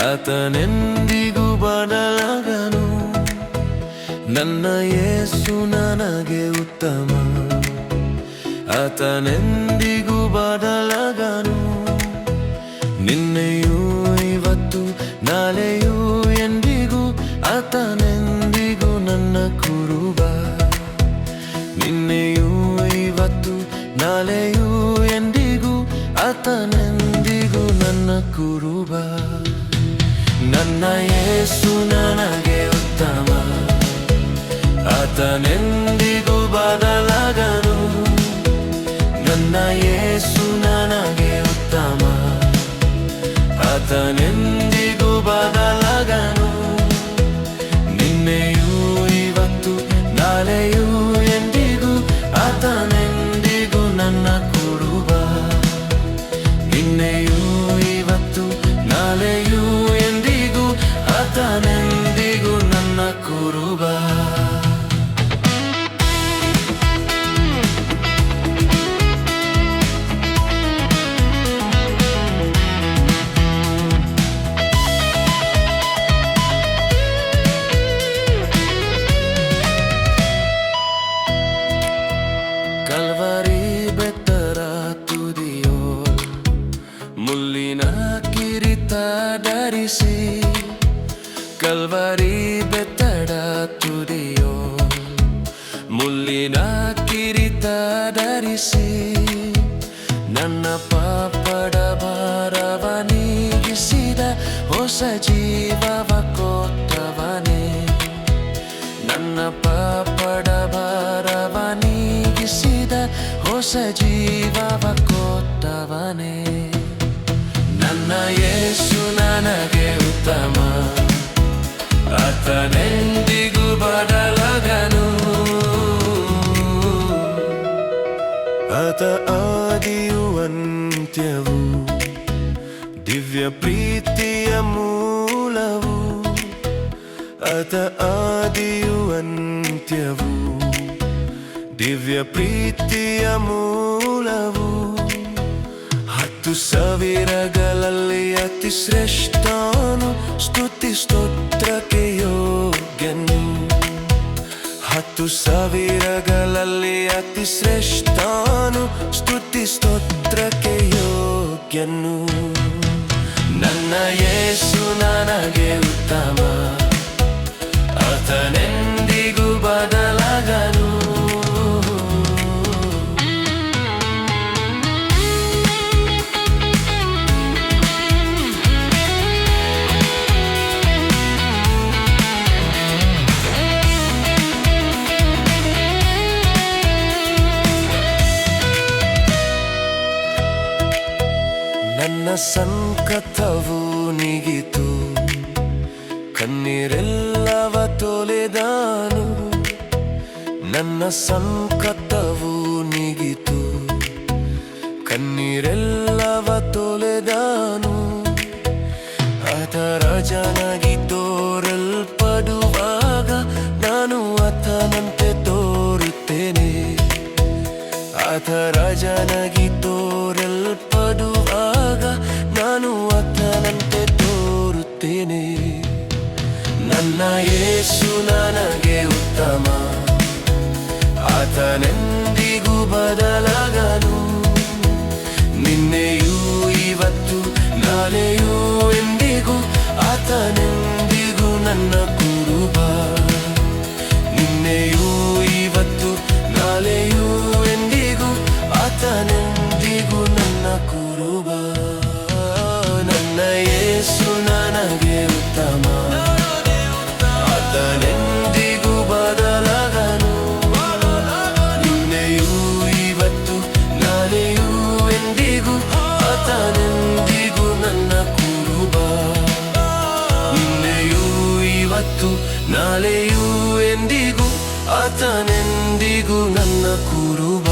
ಆತನೆಂದಿಗೂ ಬದಲಾಗನು. ನನ್ನ ಯೇಸು ನನಗೆ ಉತ್ತಮ, ಆತನೆಂದಿಗೂ ಬದಲಾಗನು. ನಿನ್ನೆಯೂ ಇವತ್ತು ನಾಳೆಯೂ ಎಂದಿಗೂ ಆತನೆಂದಿಗೂ ನನ್ನ ಕುರುಬ. ನಿನ್ನೆಯೂ ಇವತ್ತು ನಾಳೆಯೂ ಎಂದಿಗೂ ಆತನೆಂದಿಗೂ ನನ್ನ ಕುರುಬ. ನನ್ನ ಯೇಸು ನನಗೆ ಉತ್ತಮ, ಆತನೆಂದಿಗೂ ಬದಲಾಗನು. ನನ್ನ ಯೇಸು ನನಗೆ ಉತ್ತಮ, ಆತನೆಂದಿಗೂ ಬದಲಾಗನು. ನಿನ್ನೆಯೂ ಇವತ್ತು ನಾಳೆಯೂ ಎಂದಿಗೂ ಆತನೆಂದಿಗೂ ನನ್ನ ಕುರುಬ. ನಿನ್ನೆಯೂ ಇವತ್ತು ನಾಳೆಯೂ ಎಂದಿಗೂ ಆತನೆಂದಿಗೂ ನನ್ನ ಕುರುಬ. ಕಲ್ವರಿ ಬೆಟ್ಟದ ತುದಿಯೋಳ್ ಮುಳ್ಳಿನ ಕಿರೀಟ ಧರಿಸಿ, ಕಲ್ವರಿ ಬೆಟ್ಟದ ತುದಿಯೋಳ್ ಮುಳ್ಳಿನ ಕಿರೀಟ ಧರಿಸಿ, ನನ್ನ ಪಾಪದ ಭಾರವ ನೀಗಿಸಿದ ಹೊಸ ಜೀವವ ಕೊಟ್ಟವನೇ. ನನ್ನ ಪಾಪದ ಭಾರವ ನೀಗಿಸಿದ ಹೊಸ ಜೀವವ ಕೊಟ್ಟವನೇ. ನನ್ನ ಯೇಸು ನನಗೆ ಉತ್ತಮ, ಆತನೆಂದಿಗೂ ಬದಲಾಗನು. ಆತ ಆದಿಯೂ ಅಂತ್ಯವೂ ದಿವ್ಯ ಪ್ರೀತಿಯ ಮೂಲವು. ಆತ ಆದಿಯೂ ಅಂತ್ಯವೂ ದಿವ್ಯ ಪ್ರೀತಿಯ ಮೂಲವು. 10,000ಗಳಲ್ಲಿ ಅತಿ ಶ್ರೇಷ್ಠನು, ಸ್ತುತಿ ಸ್ತೋತ್ರಕ್ಕೆ ಯೋಗ್ಯನು. 10,000ಗಳಲ್ಲಿ ಅತಿ ಶ್ರೇಷ್ಠನು, ಸ್ತುತಿ ಸ್ತೋತ್ರಕ್ಕೆ ಯೋಗ್ಯನು. ನನ್ನ ಯೇಸು ನನಗೆ ಉತ್ತಮ, ಆತನೆಂದಿಗೂ ಬದಲಾಗನು. ನನ್ನ ಸಂಕಟವು ನೀಗಿತು, ಕಣ್ಣೀರೆಲ್ಲವ ತೊಳೆದನು. ನನ್ನ ಸಂಕಟವು ನೀಗಿತು, ಕಣ್ಣೀರೆಲ್ಲವ ತೊಳೆದನು. ಆತ ರಾಜನಾಗಿ ತೋರಲ್ಪಡುವಾಗ ನಾನು ಆತನಂತೆ ತೋರುತ್ತೇನೆ. ಆತ ರಾಜನಾಗಿ ತೋರಲ್ಪಡುವಾಗ ನಾನು ಆತನಂತೆ ತೋರುತ್ತೇನೆ. ನನ್ನ ಯೇಸು ನನಗೆ ಉತ್ತಮ, ಆತನೆಂದಿಗೂ ಬದಲಾಗನು. ನಿನ್ನೆಯೂ ಇವತ್ತು ನಾಳೆಯೂ ಎಂದಿಗೂ ಆತನೆಂದಿಗೂ ನನ್ನ ಕುರುಬ. ನಿನ್ನೆಯೂ ಇವತ್ತು ನಾಳೆಯೂ ಎಂದಿಗೂ ಆತನೆಂದಿಗೂ ನನ್ನ ಕುರುಬ. ನನ್ನ ಯೇಸು ನನಗೆ ಉತ್ತಮ, ಆತನೆಂದಿಗೂ ಬದಲಾಗನು. ನಿನ್ನೆಯೂ ಇವತ್ತು ನಾಳೆಯೂ ಎಂದಿಗೂ ಆತನೆಂದಿಗೂ ನನ್ನ ಕುರುಬ. ನಿನ್ನೆಯೂ ಇವತ್ತು ನಾಳೆಯೂ ಎಂದಿಗೂ ಆತನೆಂದಿಗೂ ನನ್ನ ಕುರುಬ.